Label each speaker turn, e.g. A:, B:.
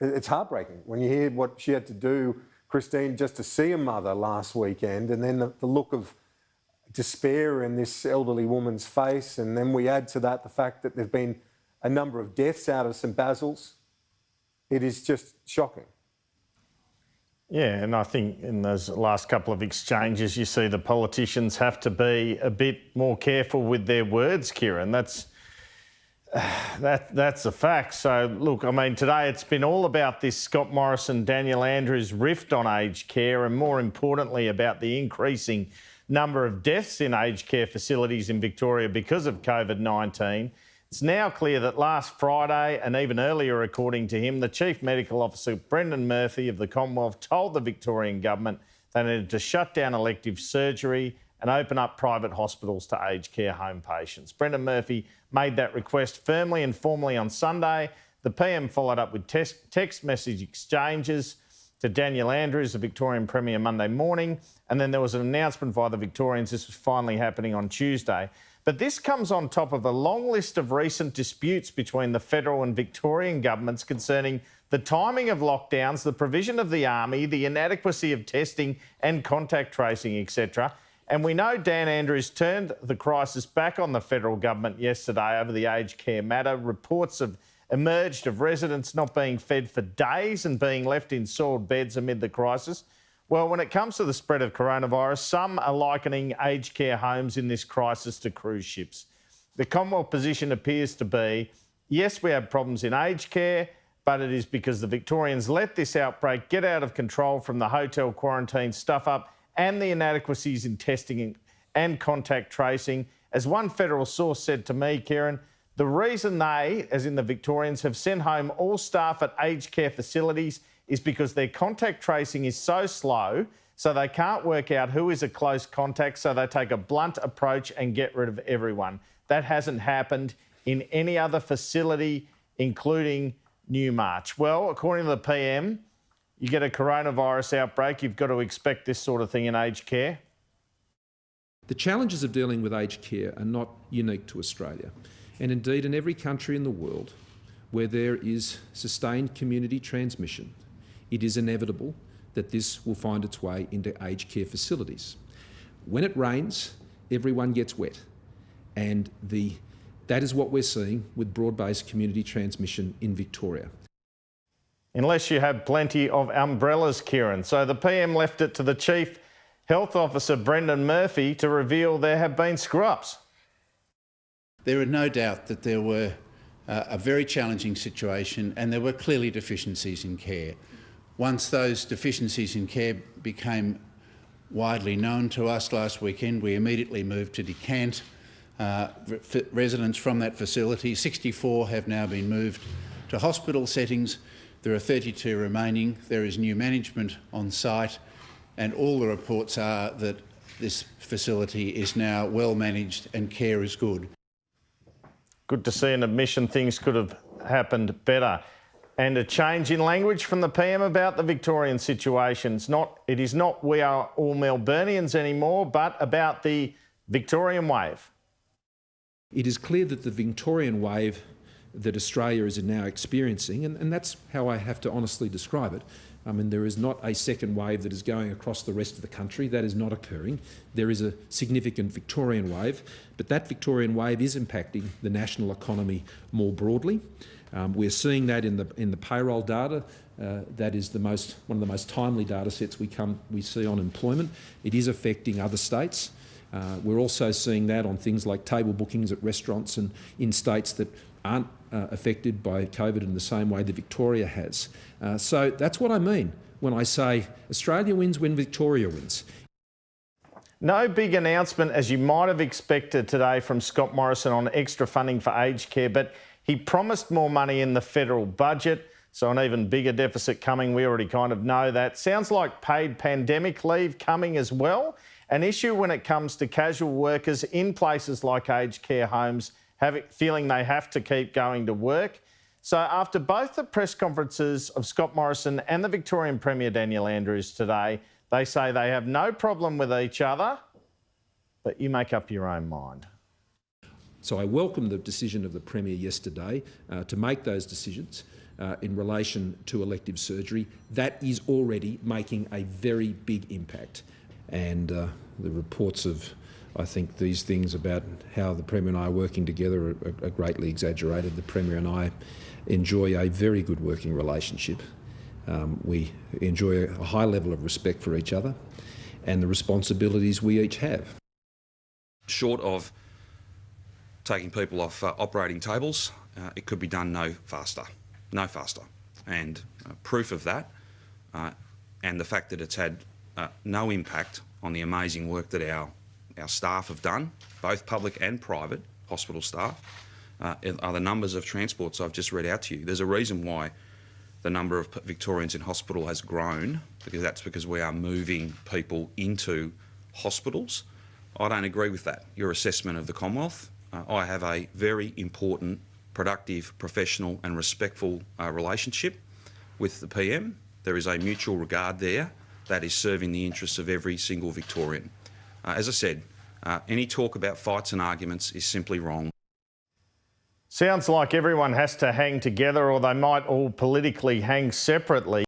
A: It's heartbreaking when you hear what she had to do, Christine, just to see a mother last weekend, and then the look of despair in this elderly woman's face. And then we add to that the fact that there've been a number of deaths out of St Basil's. It is just shocking.
B: Yeah, and I think in those last couple of exchanges, you see the politicians have to be a bit more careful with their words, Kieran. That's a fact. So, look, I mean, today it's been all about this Scott Morrison, Daniel Andrews rift on aged care, and more importantly about the increasing number of deaths in aged care facilities in Victoria because of COVID-19. It's now clear that last Friday, and even earlier according to him, the Chief Medical Officer, Brendan Murphy of the Commonwealth, told the Victorian Government they needed to shut down elective surgery and open up private hospitals to aged care home patients. Brendan Murphy made that request firmly and formally on Sunday. The PM followed up with text message exchanges to Daniel Andrews, the Victorian Premier, Monday morning, and then there was an announcement via the Victorians this was finally happening on Tuesday. But this comes on top of a long list of recent disputes between the federal and Victorian governments concerning the timing of lockdowns, the provision of the army, the inadequacy of testing and contact tracing, etc. And we know Dan Andrews turned the crisis back on the federal government yesterday over the aged care matter. Reports have emerged of residents not being fed for days and being left in soiled beds amid the crisis. Well, when it comes to the spread of coronavirus, some are likening aged care homes in this crisis to cruise ships. The Commonwealth position appears to be, yes, we have problems in aged care, but it is because the Victorians let this outbreak get out of control from the hotel quarantine stuff up and the inadequacies in testing and contact tracing. As one federal source said to me, Kieran, the reason they, as in the Victorians, have sent home all staff at aged care facilities is because their contact tracing is so slow, so they can't work out who is a close contact, so they take a blunt approach and get rid of everyone. That hasn't happened in any other facility, including Newmarch. Well, according to the PM, you get a coronavirus outbreak, you've got to expect this sort of thing in aged care.
C: The challenges of dealing with aged care are not unique to Australia, and indeed in every country in the world where there is sustained community transmission, it is inevitable that this will find its way into aged care facilities. When it rains, everyone gets wet, and that is what we're seeing with broad-based community transmission in Victoria.
B: Unless you have plenty of umbrellas, Kieran. So the PM left it to the Chief Health Officer, Brendan Murphy, to reveal there have been screw-ups.
D: There is no doubt that there were a very challenging situation, and there were clearly deficiencies in care. Once those deficiencies in care became widely known to us last weekend, we immediately moved to decant residents from that facility. 64 have now been moved to hospital settings. There are 32 remaining. There is new management on site, and all the reports are that this facility is now well managed and care is good.
B: Good to see an admission things could have happened better. And a change in language from the PM about the Victorian situation. It is not we are all Melburnians anymore, but about the Victorian wave.
C: It is clear that the Victorian wave that Australia is now experiencing, and that's how I have to honestly describe it. I mean, there is not a second wave that is going across the rest of the country. That is not occurring. There is a significant Victorian wave, but that Victorian wave is impacting the national economy more broadly. We're seeing that in the payroll data. That is one of the most timely data sets we see on employment. It is affecting other states. We're also seeing that on things like table bookings at restaurants and in states that aren't affected by COVID in the same way that Victoria has. So that's what I mean when I say Australia wins when Victoria wins.
B: No big announcement, as you might have expected today, from Scott Morrison on extra funding for aged care, but he promised more money in the federal budget, so an even bigger deficit coming. We already kind of know that. Sounds like paid pandemic leave coming as well. An issue when it comes to casual workers in places like aged care homes feeling they have to keep going to work. So after both the press conferences of Scott Morrison and the Victorian Premier Daniel Andrews today, they say they have no problem with each other, but you make up your own mind.
C: So I welcome the decision of the Premier yesterday to make those decisions. in relation to elective surgery. That is already making a very big impact. And the reports of, I think, these things about how the Premier and I are working together are greatly exaggerated. The Premier and I enjoy a very good working relationship. We enjoy a high level of respect for each other and the responsibilities we each have.
E: Short of taking people off operating tables, it could be done no faster. And proof of that, and the fact that it's had no impact on the amazing work that our staff have done, both public and private hospital staff, are the numbers of transports I've just read out to you. There's a reason why the number of Victorians in hospital has grown, because we are moving people into hospitals. I don't agree with that, your assessment of the Commonwealth. I have a very important, productive, professional and respectful relationship with the PM. There is a mutual regard there that is serving the interests of every single Victorian. As I said, any talk about fights and arguments is simply wrong.
B: Sounds like everyone has to hang together, or they might all politically hang separately.